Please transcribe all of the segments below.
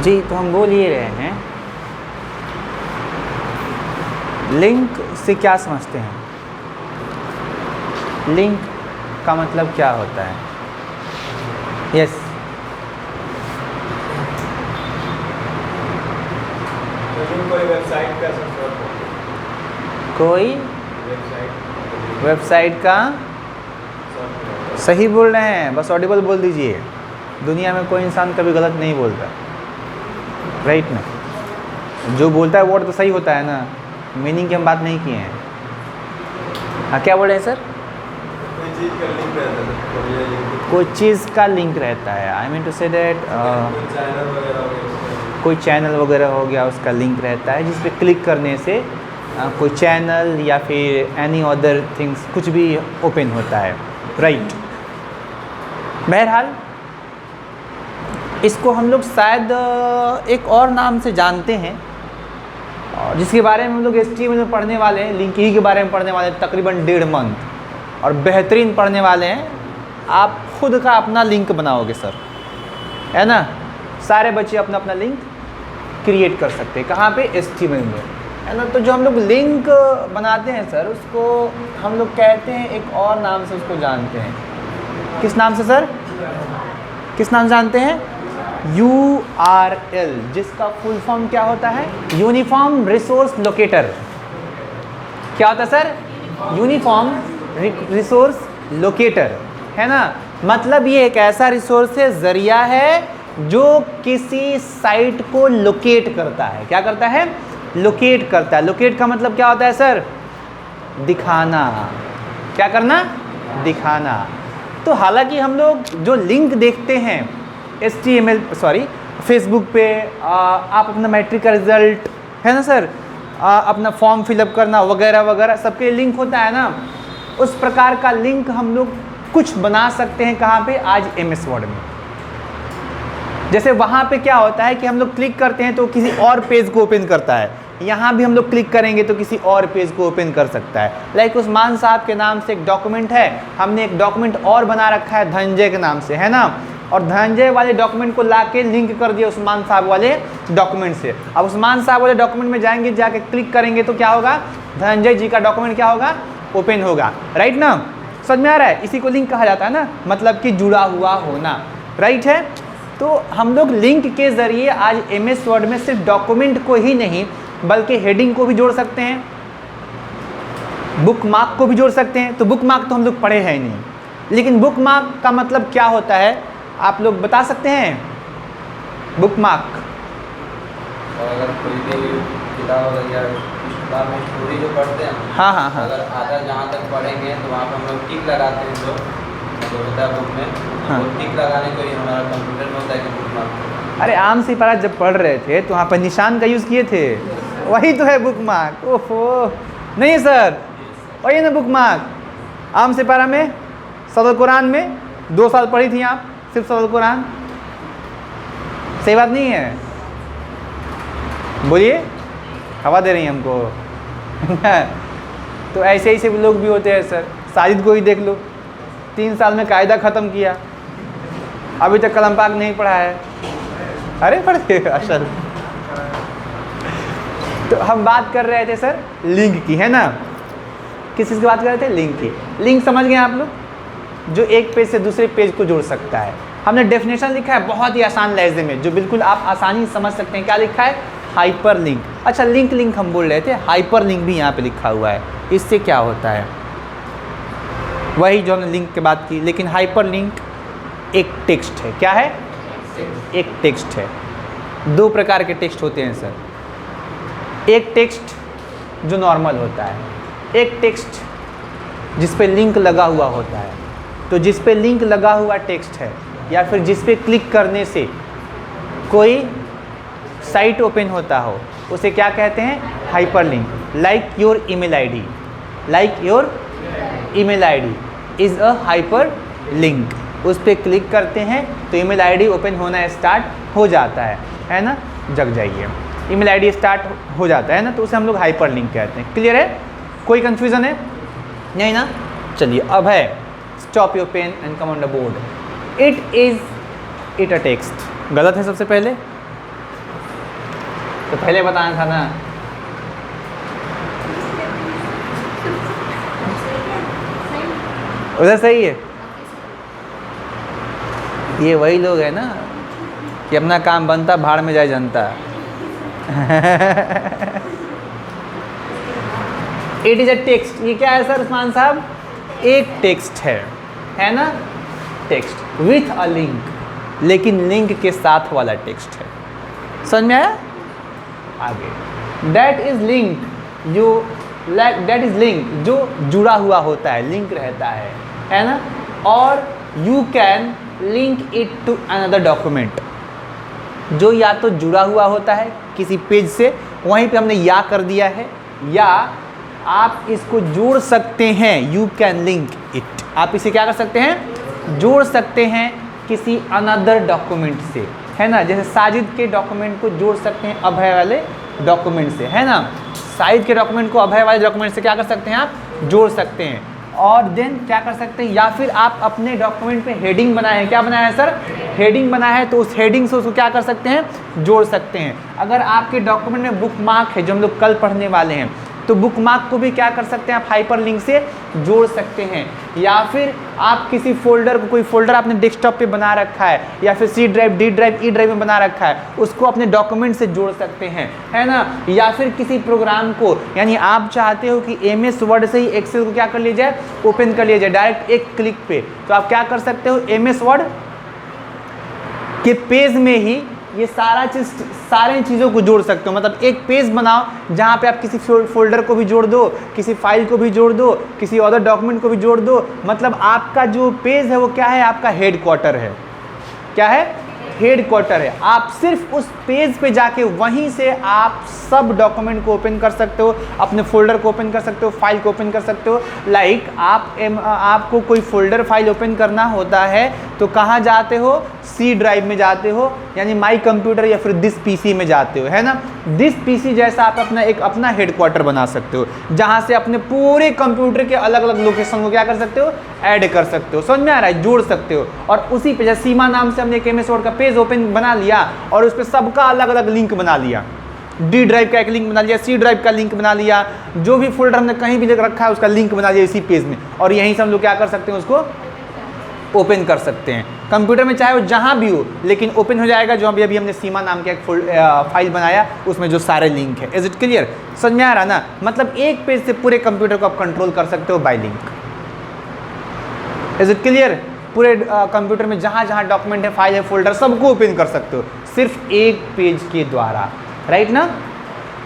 जी, तो हम बोल ये रहे हैं, लिंक से क्या समझते हैं? लिंक का मतलब क्या होता है? यस, कोई वेबसाइट का कोई वेबसाइट का, सही बोल रहे हैं, बस ऑडिबल बोल दीजिए। दुनिया में कोई इंसान कभी गलत नहीं बोलता, राइट ना? जो बोलता है वर्ड तो सही होता है ना, मीनिंग की हम बात नहीं किए हैं। हाँ, क्या बोल रहे हैं सर? कोई चीज़ का लिंक रहता है, I mean to say that कोई चैनल वगैरह हो गया, उसका लिंक रहता है जिस पे क्लिक करने से कोई चैनल या फिर एनी अदर थिंग्स कुछ भी ओपन होता है, राइट? बहरहाल इसको हम लोग शायद एक और नाम से जानते हैं, और जिसके बारे में हम लोग HTML में पढ़ने वाले हैं, लिंक ही के बारे में पढ़ने वाले हैं तकरीबन 1.5 मंथ, और बेहतरीन पढ़ने वाले हैं। आप खुद का अपना लिंक बनाओगे सर, है ना? सारे बच्चे अपना अपना लिंक क्रिएट कर सकते हैं। कहाँ पे? HTML में, है ना? तो जो हम लोग लिंक बनाते हैं सर, उसको हम लोग कहते हैं, एक और नाम से उसको जानते हैं। किस नाम से सर? किस नाम जानते हैं? URL, जिसका फुल फॉर्म क्या होता है? Uniform resource locator. क्या होता है सर? यूनिफॉर्म रिसोर्स लोकेटर, है ना? मतलब ये एक ऐसा रिसोर्स है, जरिया है जो किसी साइट को लोकेट करता है। क्या करता है? लोकेट करता है। लोकेट का मतलब क्या होता है सर? दिखाना। क्या करना? दिखाना। तो हालांकि हम लोग जो लिंक देखते हैं फेसबुक पे, आप अपना मैट्रिक का रिजल्ट, है ना सर, अपना फॉर्म फिलअप करना वगैरह वगैरह, सबके लिंक होता है ना। उस प्रकार का लिंक हम लोग कुछ बना सकते हैं। कहाँ पे? आज MS वर्ड में। जैसे वहाँ पे क्या होता है कि हम लोग क्लिक करते हैं तो किसी और पेज को ओपन करता है, यहाँ भी हम लोग क्लिक करेंगे तो किसी और पेज को ओपन कर सकता है। लाइक उस्मान साहब के नाम से एक डॉक्यूमेंट है, हमने एक डॉक्यूमेंट और बना रखा है धनंजय के नाम से, है ना? और धनंजय वाले डॉक्यूमेंट को लाके लिंक कर दिया उस्मान साहब वाले डॉक्यूमेंट से। अब उस्मान साहब वाले डॉक्यूमेंट में जाएंगे, जाके क्लिक करेंगे तो क्या होगा? धनंजय जी का डॉक्यूमेंट क्या होगा? ओपन होगा, राइट ना? समझ में आ रहा है? इसी को लिंक कहा जाता है ना, मतलब कि जुड़ा हुआ होना, राइट है? तो हम लोग लिंक के ज़रिए आज MS वर्ड में सिर्फ डॉक्यूमेंट को ही नहीं बल्कि हेडिंग को भी जोड़ सकते हैं, बुक मार्क को भी जोड़ सकते हैं। तो बुक मार्क तो हम लोग पढ़े हैं नहीं, लेकिन बुक मार्क का मतलब क्या होता है आप लोग बता सकते हैं? बुक मार्क, अगर कोई भी किताब या किताब में स्टोरी जो पढ़ते हैं, हाँ हाँ हाँ, अगर आधा जहाँ तक पढ़ेंगे तो वहाँ पर हम लोग टिक लगाते हैं, जो होता है बुक में, हाँ। वो टिक लगाने को ही हमारा कंप्यूटर में होता है कि बुक मार्क। अरे आम सी पारा जब पढ़ रहे थे तो वहाँ पर निशान का यूज़ किए थे, वही तो है बुक मार्क। ओहो, नहीं सर, वही ना बुक मार्क। आम से पारा में सदर कुरान में 2 साल पढ़ी थी आप, सिर्फ सदर कुरान। सही बात नहीं है? बोलिए, हवा दे रही हैं हमको। तो ऐसे ऐसे लोग भी होते हैं सर। साजिद को ही देख लो, 3 साल में कायदा ख़त्म किया, अभी तक कलम पाक नहीं पढ़ा है। अरे पढ़ते असल। तो हम बात कर रहे थे सर लिंक की, है ना? किस चीज़ की बात कर रहे थे? लिंक की। लिंक समझ गए आप लोग? जो एक पेज से दूसरे पेज को जोड़ सकता है। हमने डेफिनेशन लिखा है बहुत ही आसान लहजे में, जो बिल्कुल आप आसानी से समझ सकते हैं। क्या लिखा है? Hyper link. अच्छा, लिंक हम बोल रहे थे, हाइपर लिंक भी यहाँ पे लिखा हुआ है। इससे क्या होता है? वही जो हमने लिंक की बात की, लेकिन हाइपर लिंक एक टेक्स्ट है। क्या है? एक टेक्स्ट है। 2 प्रकार के टेक्स्ट होते हैं सर। एक टेक्स्ट जो नॉर्मल होता है, एक टेक्स्ट जिस पे लिंक लगा हुआ होता है। तो जिस पे लिंक लगा हुआ टेक्स्ट है या फिर जिस पे क्लिक करने से कोई साइट ओपन होता हो, उसे क्या कहते हैं? Hyper link. Like your email ID, like your email ID is a hyper link. उस पर क्लिक करते हैं तो ईमेल आईडी ओपन होना स्टार्ट हो जाता है ना? जग जाइए, ईमेल आईडी स्टार्ट हो जाता है ना, तो उसे हम लोग हाइपर लिंक कहते हैं। क्लियर है? कोई कन्फ्यूज़न है? नहीं ना? चलिए, अब है stop your pen and come on the board. It a text. गलत है सबसे पहले, तो पहले बताना था ना। उधर सही है। ये वही लोग हैं ना कि अपना काम बनता भाड़ में जाए जनता। It is a text. ये क्या है सर उस्मान साहब? एक टेक्स्ट है ना, टेक्स्ट विथ अ लिंक, लेकिन लिंक के साथ वाला टेक्स्ट है। समझ में आया? आगे दैट इज लिंक, जो दैट इज लिंक जो जुड़ा हुआ होता है, लिंक रहता है ना। और you can link it to another document, जो या तो जुड़ा हुआ होता है किसी पेज से, वहीं पे हमने या कर दिया है, या आप इसको जोड़ सकते हैं। यू कैन लिंक इट, आप इसे क्या कर सकते हैं? जोड़ सकते हैं किसी अनदर डॉक्यूमेंट से, है ना। जैसे साजिद के डॉक्यूमेंट को जोड़ सकते हैं अभय वाले डॉक्यूमेंट से, है ना। साजिद के डॉक्यूमेंट को अभय वाले डॉक्यूमेंट से क्या कर सकते हैं? आप जोड़ सकते हैं। और देन क्या कर सकते हैं? या फिर आप अपने डॉक्यूमेंट पे हेडिंग बनाए हैं, क्या बनाया है सर? हेडिंग बनाया है, तो उस हेडिंग से उसको क्या कर सकते हैं? जोड़ सकते हैं। अगर आपके डॉक्यूमेंट में बुक मार्क है, जो हम लोग कल पढ़ने वाले हैं, तो बुक मार्क को भी क्या कर सकते हैं? आप हाइपर लिंक से जोड़ सकते हैं। या फिर आप किसी फोल्डर को, कोई फोल्डर आपने डेस्कटॉप पे बना रखा है, या फिर C drive, D drive, E drive में बना रखा है, उसको अपने डॉक्यूमेंट से जोड़ सकते हैं, है ना। या फिर किसी प्रोग्राम को, यानी आप चाहते हो कि एमएस वर्ड से ही एक्सेल को क्या कर लिया जाए? ओपन कर लिया जाए डायरेक्ट एक क्लिक पे, तो आप क्या कर सकते हो? एमएस वर्ड के पेज में ही ये सारी चीज़ों को जोड़ सकते हो। मतलब एक पेज बनाओ जहाँ पे आप किसी फोल्डर को भी जोड़ दो, किसी फाइल को भी जोड़ दो, किसी अदर डॉक्यूमेंट को भी जोड़ दो। मतलब आपका जो पेज है वो क्या है? आपका हेड क्वार्टर है। क्या है? हेड क्वार्टर है। आप सिर्फ उस पेज पे जाके वहीं से आप सब डॉक्यूमेंट को ओपन कर सकते हो, अपने फोल्डर को ओपन कर सकते हो, फाइल को ओपन कर सकते हो। लाइक आपको कोई फोल्डर फाइल ओपन करना होता है तो कहाँ जाते हो? सी ड्राइव में जाते हो, यानी माई कंप्यूटर या फिर दिस पीसी में जाते हो, है ना। दिस पीसी जैसा आप अपना हेड क्वार्टर बना सकते हो, जहाँ से अपने पूरे कंप्यूटर के अलग अलग लोकेशन को क्या कर सकते हो? ऐड कर सकते हो। समझ में आ रहा है? जोड़ सकते हो। और उसी पे जैसे सीमा नाम से हमने एक एमएस वर्ड का पेज ओपन बना लिया और उस पर सबका अलग अलग लिंक बना लिया। डी ड्राइव का एक लिंक बना लिया, सी ड्राइव का लिंक बना लिया, जो भी फोल्डर हमने कहीं भी रखा है उसका लिंक बना लिया इसी पेज में, और यहीं से हम लोग क्या कर सकते हैं? उसको ओपन कर सकते हैं कंप्यूटर में, चाहे वो जहाँ भी हो, लेकिन ओपन हो जाएगा। जो अभी हमने सीमा नाम का एक फाइल बनाया उसमें जो सारे लिंक है। Is it clear? समझ में आ रहा ना? मतलब एक पेज से पूरे कंप्यूटर को आप कंट्रोल कर सकते हो bye link. Is it clear? पूरे कंप्यूटर में जहाँ जहाँ डॉक्यूमेंट है, फाइल है, फोल्डर, सबको ओपन कर सकते हो सिर्फ एक पेज के द्वारा। राइट ना?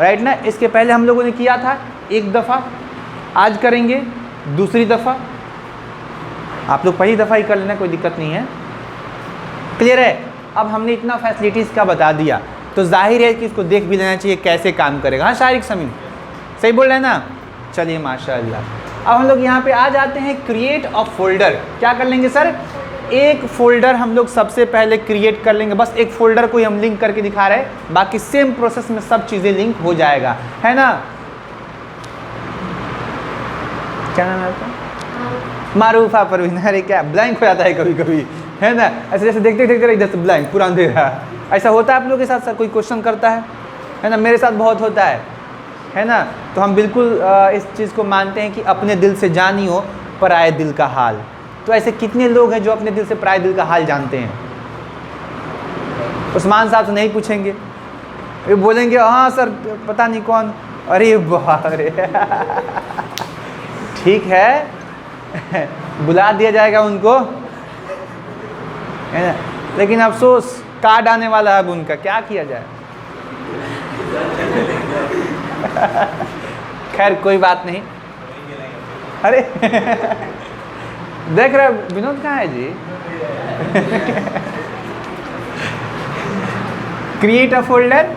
राइट ना? इसके पहले हम लोगों ने किया था एक दफ़ा, आज करेंगे दूसरी दफ़ा। आप लोग पहली दफ़ा ही कर लेना, कोई दिक्कत नहीं है। क्लियर है? अब हमने इतना फैसिलिटीज़ का बता दिया तो जाहिर है कि इसको देख भी लेना चाहिए कैसे काम करेगा। हाँ शारिक समीम सही बोल रहे हैं ना? चलिए माशाल्लाह। अब हम लोग यहाँ पे आ जाते हैं क्रिएट अ फोल्डर। क्या कर लेंगे सर? एक फोल्डर हम लोग सबसे पहले क्रिएट कर लेंगे। बस एक फोल्डर को ही हम लिंक करके दिखा रहे हैं, बाकी सेम प्रोसेस में सब चीज़ें लिंक हो जाएगा, है ना। क्या नाम है आपका? मारूफा परवीन। अरे क्या ब्लैंक हो जाता है कभी कभी, है ना। ऐसे जैसे देखते देखते इधर से ब्लैंक, पूरा अंधेरा। ऐसा होता है आप लोगों के साथ? सर कोई क्वेश्चन करता है ना? मेरे साथ बहुत होता है ना। तो हम बिल्कुल इस चीज़ को मानते हैं कि अपने दिल से जानियो पराए दिल का हाल। तो ऐसे कितने लोग हैं जो अपने दिल से पराए दिल का हाल जानते हैं? उस्मान साहब से नहीं पूछेंगे, ये बोलेंगे हाँ सर पता नहीं कौन। अरे बाप रे। ठीक है, बुला दिया जाएगा उनको, है ना। लेकिन अफसोस कार्ड आने वाला है अब उनका, क्या किया जाए। खैर कोई बात नहीं। अरे देख रहे विनोद कहाँ है जी? क्रिएट अ फोल्डर,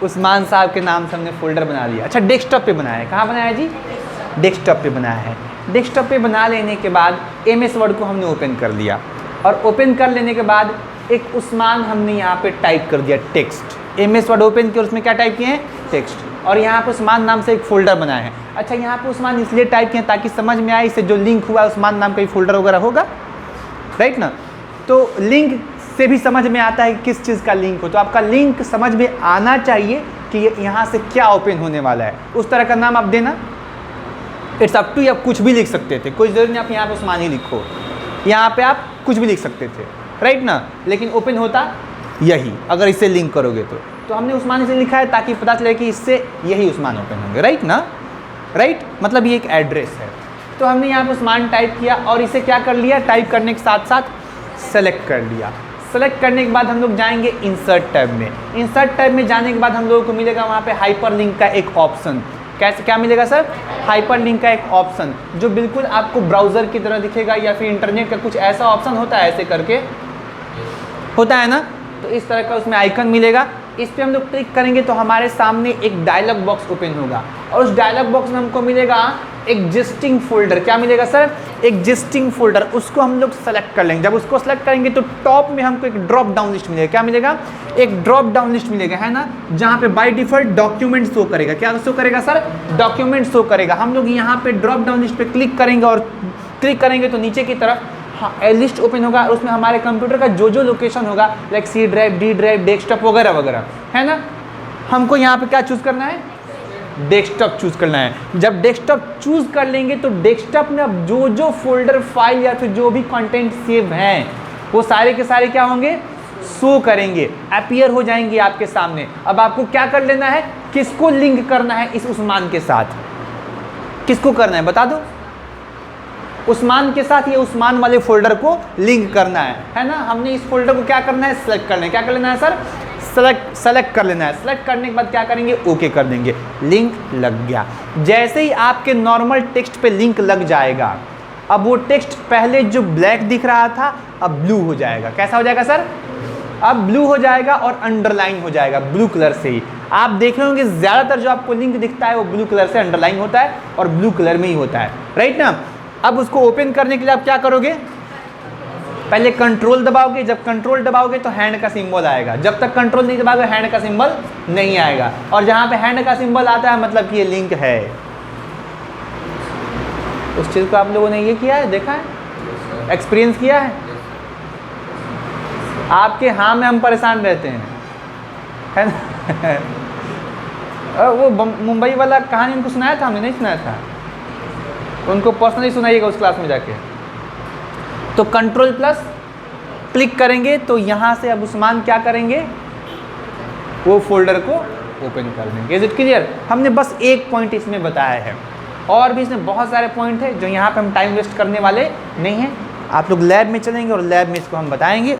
उस्मान साहब के नाम से हमने फोल्डर बना लिया। अच्छा डेस्कटॉप पे बनाया है? कहाँ बनाया है जी? डेस्कटॉप पे बनाया है। डेस्कटॉप पे बना लेने के बाद एमएस वर्ड को हमने ओपन कर लिया, और ओपन कर लेने के बाद एक उस्मान हमने यहाँ पे टाइप कर दिया टेक्स्ट। एमएस वर्ड ओपन किया, उसमें क्या टाइप किए हैं? टेक्स्ट। और यहाँ पे उस्मान नाम से एक फोल्डर बनाया है। अच्छा यहाँ पे उस्मान इसलिए टाइप किए ताकि समझ में आए इससे जो लिंक हुआ है उस्मान नाम का ही फोल्डर वगैरह होगा, राइट ना। तो लिंक से भी समझ में आता है कि किस चीज़ का लिंक हो, तो आपका लिंक समझ में आना चाहिए कि यहाँ से क्या ओपन होने वाला है, उस तरह का नाम आप देना। इट्स अप टू, आप कुछ भी लिख सकते थे, कोई ज़रूरी नहीं आप यहाँ पे उस्मान ही लिखो, यहाँ पे आप कुछ भी लिख सकते थे, राइट ना, लेकिन ओपन होता यही अगर इससे लिंक करोगे तो हमने उस्मान से लिखा है ताकि पता चले कि इससे यही उस्मान ओपन होंगे, राइट ना, राइट, मतलब ये एक एड्रेस है। तो हमने यहाँ पे उस्मान टाइप किया और इसे क्या कर लिया, टाइप करने के साथ साथ सेलेक्ट कर लिया। सेलेक्ट करने के बाद हम लोग जाएंगे इंसर्ट टैब में। इंसर्ट टैब में जाने के बाद हम लोगों को मिलेगा वहाँ पे हाइपर लिंक का एक ऑप्शन। कैसे, क्या मिलेगा सर, हाइपर लिंक का एक ऑप्शन जो बिल्कुल आपको ब्राउज़र की तरह दिखेगा या फिर इंटरनेट का कुछ ऐसा ऑप्शन होता है, ऐसे करके होता है ना, तो इस तरह का उसमें आइकन मिलेगा। इस पर हम लोग क्लिक करेंगे तो हमारे सामने एक डायलॉग बॉक्स ओपन होगा और उस डायलॉग बॉक्स में हमको मिलेगा एग्जिस्टिंग फोल्डर। क्या मिलेगा सर, एग्जिस्टिंग फोल्डर, उसको हम लोग सेलेक्ट कर लेंगे। जब उसको सेलेक्ट करेंगे तो टॉप में हमको एक ड्रॉप डाउन लिस्ट मिलेगा। क्या मिलेगा, एक ड्रॉप डाउन लिस्ट मिलेगा, है ना, जहाँ पे बाय डिफॉल्ट डॉक्यूमेंट शो करेगा। क्या शो करेगा सर, डॉक्यूमेंट शो करेगा। हम लोग यहाँ पे ड्रॉप डाउन लिस्ट पे क्लिक करेंगे और क्लिक करेंगे तो नीचे की तरफ लिस्ट ओपन होगा और उसमें हमारे कंप्यूटर का जो जो लोकेशन होगा, like C drive, D drive, desktop वगैरह वगैरह, है ना। हमको यहाँ पे क्या चूज़ करना है, डेस्कटॉप चूज़ करना है। जब डेस्कटॉप चूज़ कर लेंगे तो डेस्कटॉप में अब जो जो फोल्डर, फाइल या फिर जो भी कंटेंट सेव हैं वो सारे के सारे क्या होंगे, शो करेंगे, अपीयर हो जाएंगे आपके सामने। अब आपको क्या कर लेना है, किसको लिंक करना है इस उस्मान के साथ, किसको करना है बता दो, उस्मान के साथ ये उस्मान वाले फोल्डर को लिंक करना है ना। हमने इस फोल्डर को क्या करना है, सेलेक्ट करना है। क्या कर लेना है सर, सेलेक्ट कर लेना है। सेलेक्ट करने के बाद क्या करेंगे, ओके कर देंगे, लिंक लग गया। जैसे ही आपके नॉर्मल टेक्स्ट पे लिंक लग जाएगा, अब वो टेक्स्ट पहले जो ब्लैक दिख रहा था अब ब्लू हो जाएगा। कैसा हो जाएगा सर, अब ब्लू हो जाएगा और अंडरलाइन हो जाएगा ब्लू कलर से ही। आप देख रहे होंगे ज़्यादातर जो आपको लिंक दिखता है वो ब्लू कलर से अंडरलाइन होता है और ब्लू कलर में ही होता है, राइट ना। अब उसको ओपन करने के लिए आप क्या करोगे, पहले कंट्रोल दबाओगे। जब कंट्रोल दबाओगे तो हैंड का सिंबल आएगा, जब तक कंट्रोल नहीं दबाओगे हैंड का सिंबल नहीं आएगा। और जहाँ पे हैंड का सिंबल आता है मतलब कि ये लिंक है। उस चीज़ को आप लोगों ने ये किया है, देखा है, एक्सपीरियंस किया है। आपके हाँ में हम परेशान रहते हैं, है ना। वो मुंबई वाला कहानी उनको सुनाया था, हमने नहीं सुनाया था, उनको पर्सनली सुनाइएगा उस क्लास में जाके। तो कंट्रोल प्लस क्लिक करेंगे तो यहाँ से अब उस्मान क्या करेंगे, वो फोल्डर को ओपन कर देंगे। Is it clear. हमने बस एक पॉइंट इसमें बताया है, और भी इसमें बहुत सारे पॉइंट है जो यहाँ पे हम टाइम वेस्ट करने वाले नहीं हैं। आप लोग लैब में चलेंगे और लैब में इसको हम बताएंगे।